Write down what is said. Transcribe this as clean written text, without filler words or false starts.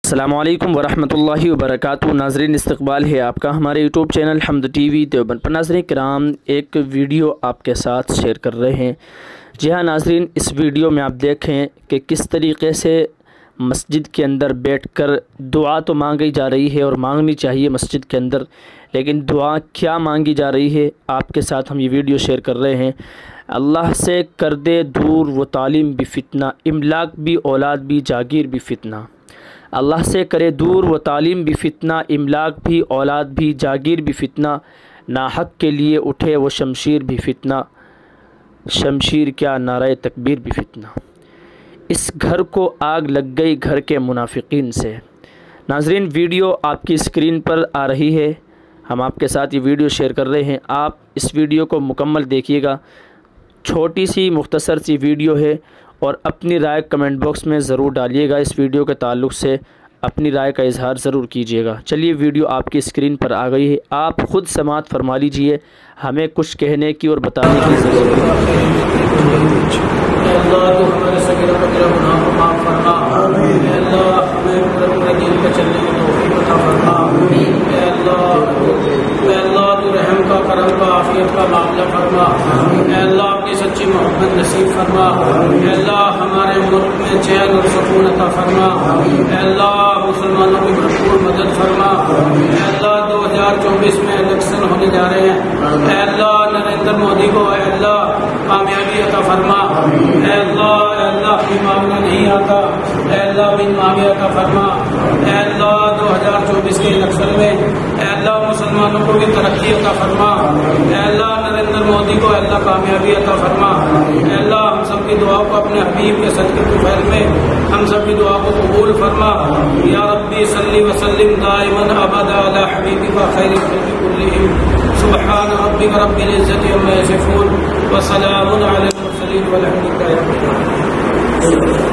السلام علیکم ورحمۃ اللہ وبرکاتہ۔ ناظرین، استقبال ہے آپ کا ہمارے یوٹیوب چینل حمد ٹی وی دیوبند پر۔ ناظرین کرام، ایک ویڈیو آپ کے ساتھ شیئر کر رہے ہیں۔ جی ہاں ناظرین، اس ویڈیو میں آپ دیکھیں کہ کس طریقے سے مسجد کے اندر بیٹھ کر دعا تو مانگی جا رہی ہے اور مانگنی چاہیے مسجد کے اندر، لیکن دعا کیا مانگی جا رہی ہے آپ کے ساتھ ہم یہ ویڈیو شیئر کر رہے ہیں۔ اللہ سے کر دے دور وہ تعلیم بھی فتنہ، املاک بھی اولاد بھی جاگیر بھی فتنہ۔ اللہ سے کرے دور وہ تعلیم بھی فتنہ، املاک بھی اولاد بھی جاگیر بھی فتنہ۔ ناحق کے لیے اٹھے وہ شمشیر بھی فتنہ، شمشیر کیا نعرہ تکبیر بھی فتنہ۔ اس گھر کو آگ لگ گئی گھر کے منافقین سے۔ ناظرین، ویڈیو آپ کی اسکرین پر آ رہی ہے، ہم آپ کے ساتھ یہ ویڈیو شیئر کر رہے ہیں۔ آپ اس ویڈیو کو مکمل دیکھیے گا، چھوٹی سی مختصر سی ویڈیو ہے، اور اپنی رائے کمنٹ باکس میں ضرور ڈالیے گا۔ اس ویڈیو کے تعلق سے اپنی رائے کا اظہار ضرور کیجیے گا۔ چلیے، ویڈیو آپ کی اسکرین پر آ گئی ہے، آپ خود سماعت فرما لیجیے، ہمیں کچھ کہنے کی اور بتانے کی ضرورت ہے۔ اللہ تو ہمارے صغیر و کبیرہ گناہ کو معاف فرما۔ اے اللہ ہمیں پورے دین پہ چلنے کی توفیق عطا فرما۔ اے اللہ تو رحم کا، کرم کا، عافیت کا معاملہ فرما۔ اے اللہ اپنی سچی محبت نصیب فرما۔ اے اللہ ہمارے ملک میں چین اور سکون عطا فرما۔ اے اللہ مسلمانوں کی بھرپور مدد فرما۔ اے اللہ 2024 میں الیکشن ہونے جا رہے ہیں، اے اللہ نریندر مودی کو اے اللہ کامیابی عطا فرما۔ اے اللہ بھی مانگنا نہیں آتا، اے اللہ بن مانگے عطا فرما۔ اے اللہ 2024 کے الیکشن میں اے اللہ مسلمانوں کو بھی ترقی عطا فرما۔ اے اللہ نریندر مودی کو اے اللہ کامیابی عطا فرما۔ اے اللہ ہم سب کی دعا کو اپنے حبیب کے صدقے طفیل میں ہم سب کی دعا کو قبول فرما۔ یا ربی صلی وسلم دائما ابدا علی حبیبک خیر الخلق کلہم۔ سبحان ربک رب العزت عما یصفون وسلام علی المرسلین والحمد للہ رب العالمین۔